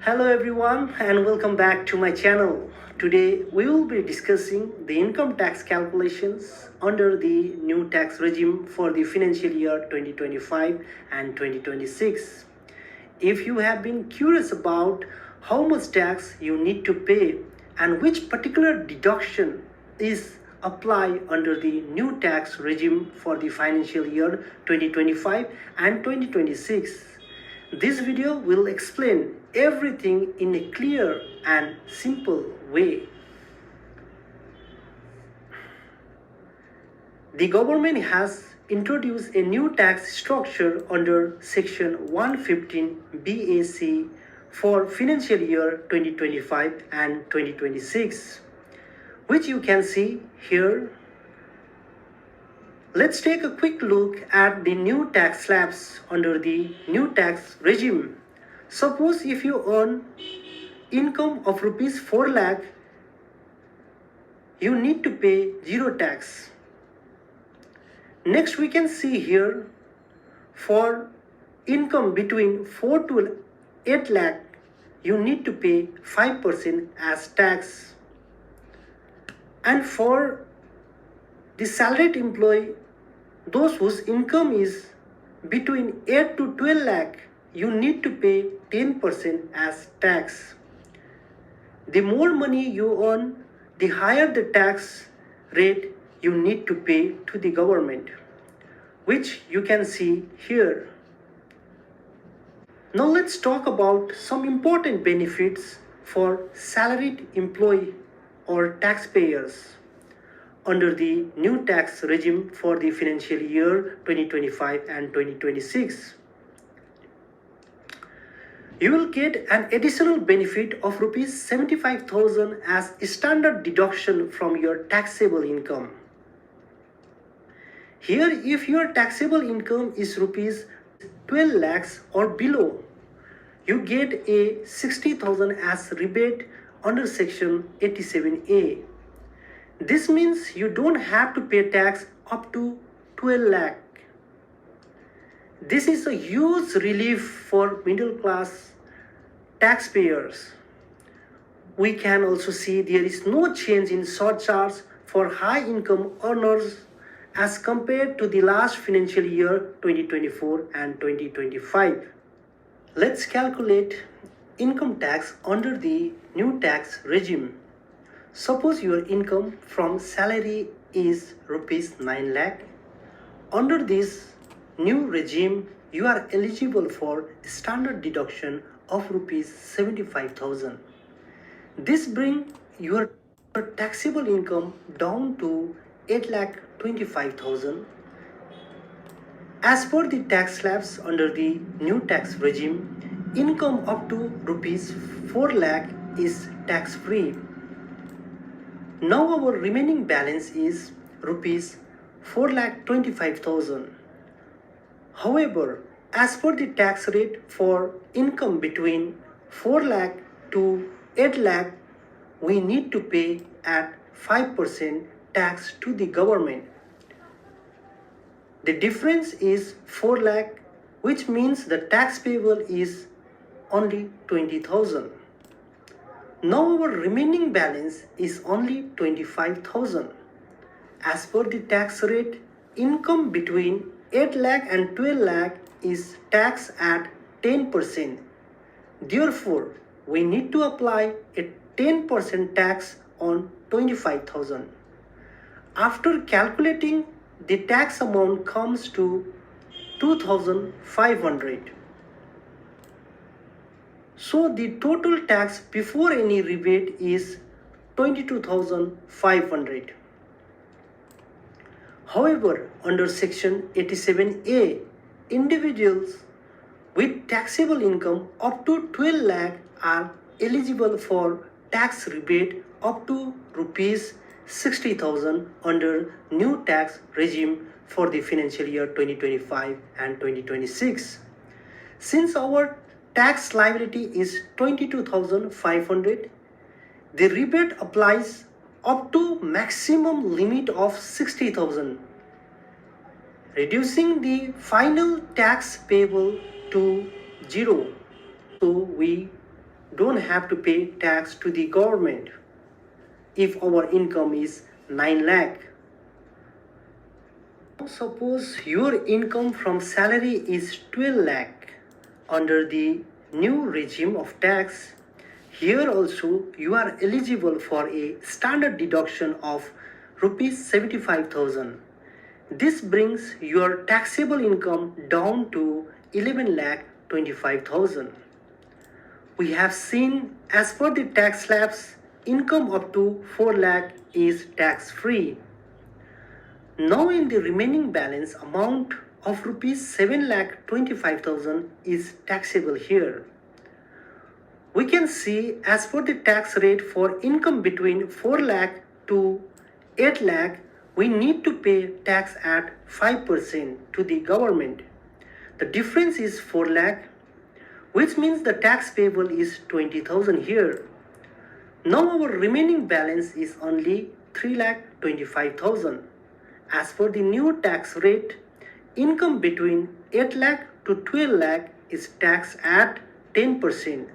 Hello everyone and welcome back to my channel. Today we will be discussing the income tax calculations under the new tax regime for the financial year 2025 and 2026. If you have been curious about how much tax you need to pay and which particular deduction is applied under the new tax regime for the financial year 2025 and 2026, this video will explain everything in a clear and simple way. The government has introduced a new tax structure under Section 115 BAC for financial year 2025 and 2026, which you can see here. Let's take a quick look at the new tax slabs under the new tax regime. Suppose if you earn income of rupees 4 lakh, you need to pay zero tax. Next we can see here, for income between 4 to 8 lakh, you need to pay 5% as tax. And for the salaried employee, those whose income is between 8 to 12 lakh, you need to pay 10% as tax. The more money you earn, the higher the tax rate you need to pay to the government, which you can see here. Now let's talk about some important benefits for salaried employee or taxpayers under the new tax regime for the financial year 2025 and 2026. You will get an additional benefit of rupees 75,000 as standard deduction from your taxable income. Here, if your taxable income is rupees 12 lakhs or below, you get a 60,000 as rebate under Section 87A. This means you don't have to pay tax up to 12 lakh. This is a huge relief for middle class taxpayers. We can also see there is no change in surcharge for high income earners as compared to the last financial year 2024 and 2025. Let's calculate income tax under the new tax regime. Suppose your income from salary is rupees 9 lakh. Under this new regime, you are eligible for standard deduction of rupees 75,000. This brings your taxable income down to 8,25,000. As per the tax slabs under the new tax regime, income up to rupees 4 lakh is tax free. Now our remaining balance is rupees 4,25,000. However, as per the tax rate for income between 4 lakh to 8 lakh, we need to pay at 5% tax to the government. The difference is 4 lakh, which means the tax payable is only 20,000. Now our remaining balance is only 25,000. As per the tax rate, income between 8 lakh and 12 lakh is taxed at 10%. Therefore, we need to apply a 10% tax on 25,000. After calculating, the tax amount comes to 2,500. So the total tax before any rebate is 22,500. However, under Section 87A, individuals with taxable income up to 12 lakh are eligible for tax rebate up to rupees 60,000 under new tax regime for the financial year 2025 and 2026. Since our tax liability is 22,500, the rebate applies up to maximum limit of 60,000, reducing the final tax payable to zero. So we don't have to pay tax to the government if our income is 9 lakh. Suppose your income from salary is 12 lakh under the new regime of tax. Here also you are eligible for a standard deduction of rupees 75,000. This brings your taxable income down to 11 lakh 25,000. We have seen as per the tax slabs, income up to 4 lakh is tax free. Now in the remaining balance amount of rupees 7 lakh 25,000 is taxable here. We can see as per the tax rate for income between 4 lakh to 8 lakh, we need to pay tax at 5% to the government. The difference is 4 lakh, which means the tax payable is 20,000 here. Now our remaining balance is only 3 lakh 25,000. As per the new tax rate, income between 8 lakh to 12 lakh is taxed at 10%.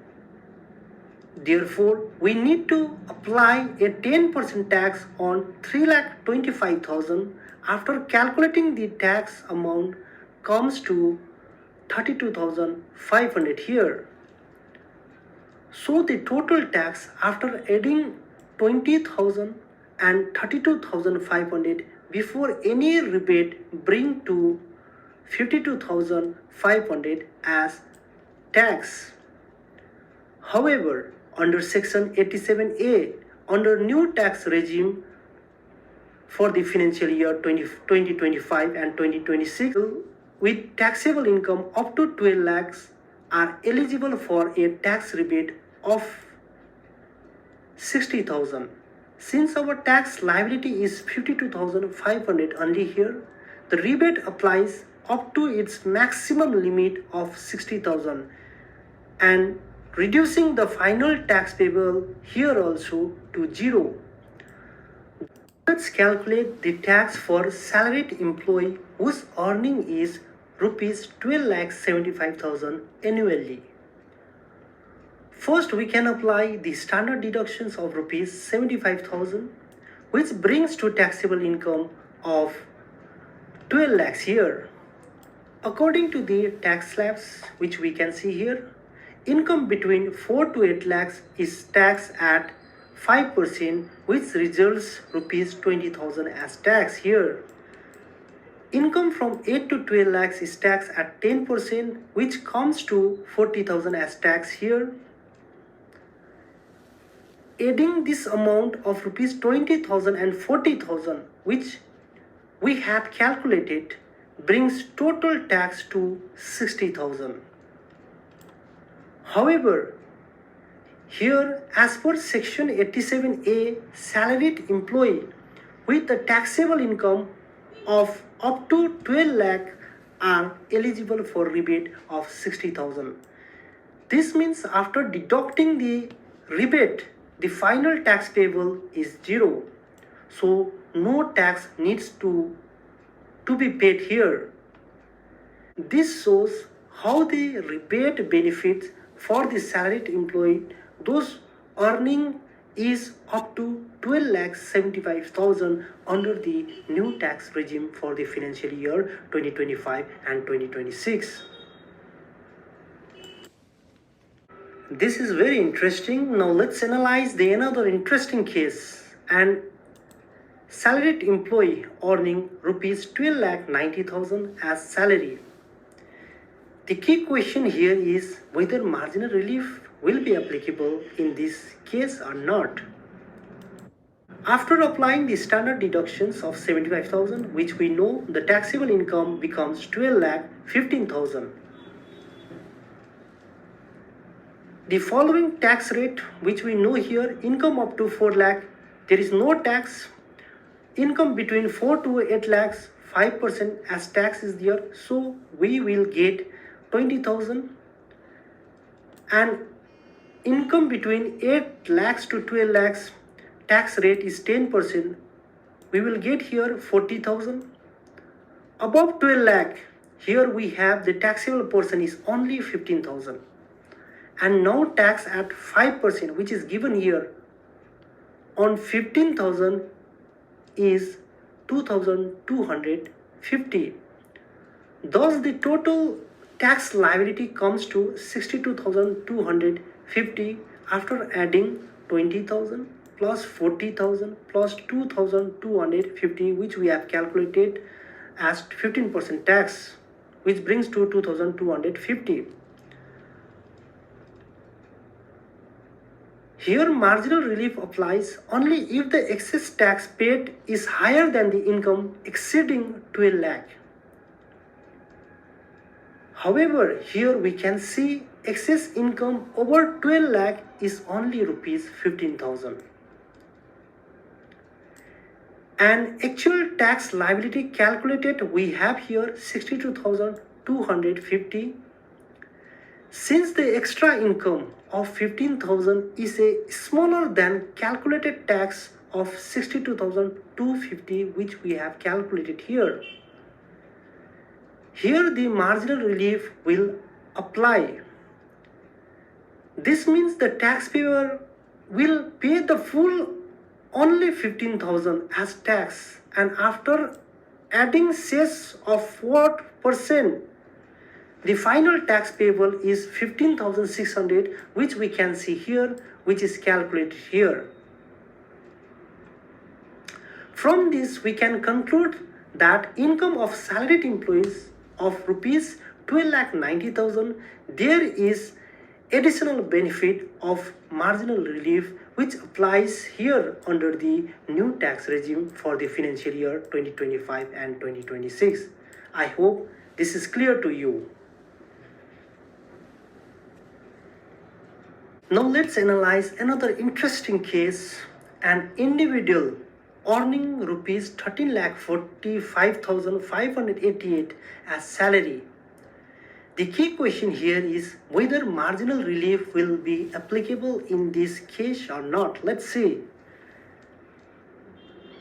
Therefore, we need to apply a 10% tax on 3 lakh 25,000. After calculating the tax amount comes to 32,500 here. So the total tax after adding 20,000 and 32,500 before any rebate bring to 52,500 as tax. However, under section 87A, under new tax regime for the financial year 2025 and 2026, with taxable income up to 12 lakhs are eligible for a tax rebate of 60,000. Since our tax liability is 52,500 only here, the rebate applies up to its maximum limit of 60,000 and reducing the final tax payable here also to 0. Let's calculate the tax for salaried employee whose earning is rupees 12,75,000 annually. First, we can apply the standard deductions of rupees 75,000, which brings to taxable income of 12 lakhs here. According to the tax slabs, which we can see here, income between 4 to 8 lakhs is taxed at 5%, which results rupees 20,000 as tax here. Income from 8 to 12 lakhs is taxed at 10%, which comes to 40,000 as tax here. Adding this amount of rupees 20,000 and 40,000, which we have calculated, brings total tax to 60,000. However, here as per section 87A, salaried employee with the taxable income of up to 12 lakh are eligible for rebate of 60,000. This means after deducting the rebate, the final tax payable is 0. So no tax needs to be paid here. This shows how the rebate benefits for the salaried employee, those earning is up to 12,75,000 under the new tax regime for the financial year 2025 and 2026. This is very interesting. Now let's analyze the another interesting case. And salaried employee earning rupees 12,90,000 as salary. The key question here is whether marginal relief will be applicable in this case or not. After applying the standard deductions of 75,000, which we know the taxable income becomes 12,15,000. The following tax rate, which we know here, income up to 4 lakh, there is no tax. Income between 4 to 8 lakhs, 5% as tax is there. So we will get 20,000. And income between 8 lakhs to 12 lakhs, tax rate is 10%. We will get here 40,000. Above 12 lakh, here we have the taxable portion is only 15,000. and now tax at 5%, which is given here on 15,000 is 2,250. Thus the total tax liability comes to 62,250 after adding 20,000 plus 40,000 plus 2,250, which we have calculated as 15% tax, which brings to 2,250. Here marginal relief applies only if the excess tax paid is higher than the income exceeding 12 lakh. However, here we can see excess income over 12 lakh is only rupees 15,000. And actual tax liability calculated we have here 62,250. Since the extra income of 15,000 is a smaller than calculated tax of 62,250, which we have calculated here. Here the marginal relief will apply. This means the taxpayer will pay the full only 15,000 as tax, and after adding cess of 4%, the final tax payable is 15,600, which we can see here, which is calculated here. From this, we can conclude that income of salaried employees of rupees 12,90,000, there is additional benefit of marginal relief which applies here under the new tax regime for the financial year 2025 and 2026. I hope this is clear to you. Now let's analyze another interesting case. An individual earning rupees 13,45,588 as salary. The key question here is whether marginal relief will be applicable in this case or not. Let's see.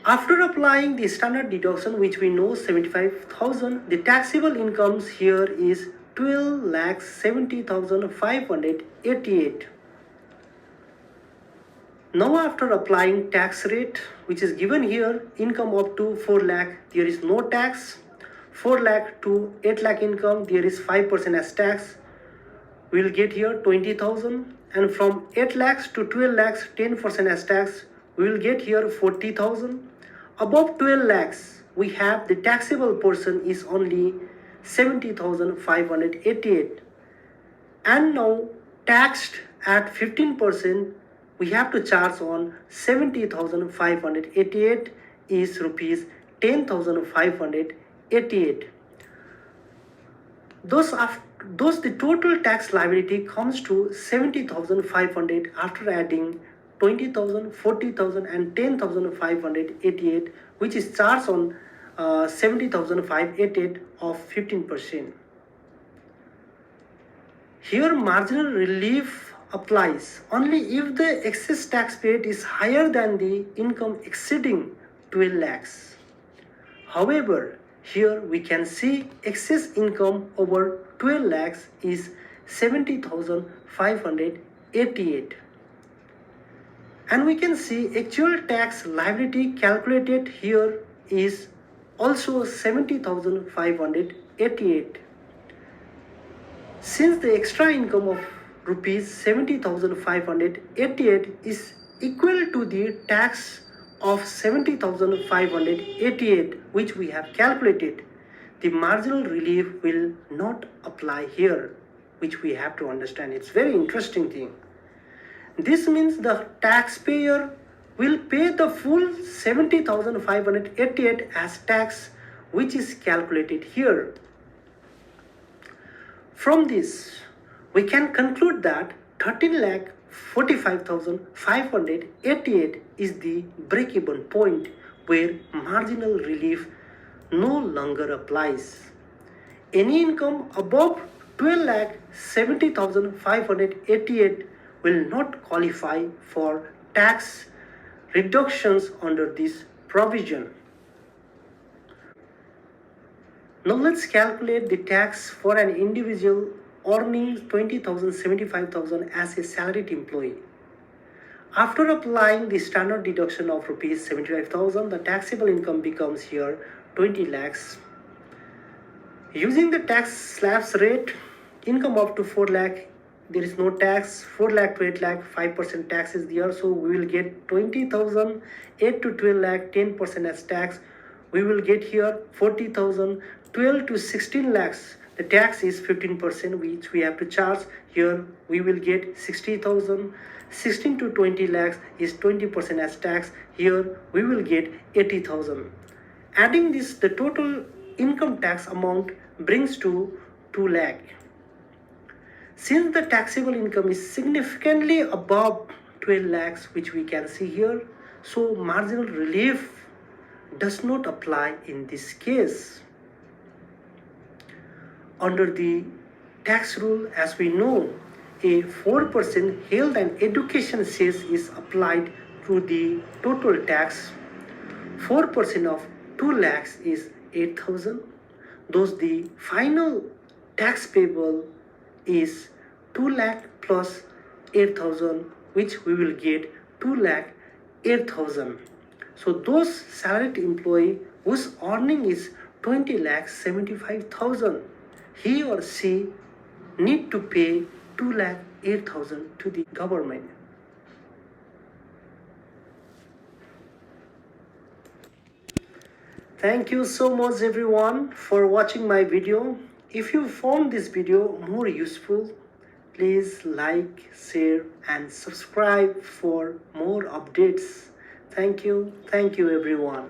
After applying the standard deduction, which we know 75,000, the taxable incomes here is 12,70,588. Now after applying tax rate, which is given here, income up to 4 lakh, there is no tax. 4 lakh to 8 lakh income, there is 5% as tax. We will get here 20,000, and from 8 lakhs to 12 lakhs, 10% as tax. We will get here 40,000. Above 12 lakhs, we have the taxable portion is only 70,588. And now taxed at 15%, we have to charge on 70,588 is rupees 10,588. Thus the total tax liability comes to 70,500 after adding 20,000, 40,000 and 10,588, which is charged on 70,588 of 15%. Here marginal relief applies only if the excess tax paid is higher than the income exceeding 12 lakhs. However, here we can see excess income over 12 lakhs is 70,588. And we can see actual tax liability calculated here is also 70,588. Since the extra income of rupees 70,588 is equal to the tax of 70,588, which we have calculated, the marginal relief will not apply here, which we have to understand. It's very interesting thing. This means the taxpayer will pay the full 70,588 as tax, which is calculated here. From this, we can conclude that 13,45,588 is the break-even point where marginal relief no longer applies. Any income above 12,70,588 will not qualify for tax reductions under this provision. Now let's calculate the tax for an individual earning 20,000, 75,000 as a salaried employee. After applying the standard deduction of rupees 75,000, the taxable income becomes here 20 lakhs. Using the tax slabs rate, income up to 4 lakh, there is no tax. 4 lakh to 8 lakh, 5% tax is there. So we will get 20,000, 8 to 12 lakh, 10% as tax. We will get here 40,000, 12 to 16 lakhs. The tax is 15%, which we have to charge. Here we will get 60,000. 16 to 20 lakhs is 20% as tax. Here we will get 80,000. Adding this, the total income tax amount brings to 2 lakh. Since the taxable income is significantly above 12 lakhs, which we can see here, so marginal relief does not apply in this case. Under the tax rule, as we know, a 4% health and education cess is applied to the total tax. 4% of 2 lakhs is 8,000. Thus the final tax payable is 2 lakh plus 8,000, which we will get 2 lakh 8,000. So those salaried employee whose earning is 20 lakh 75,000, he or she need to pay 2 lakh 8,000 to the government. Thank you so much everyone for watching my video. If you found this video more useful, please like, share and subscribe for more updates. Thank you everyone.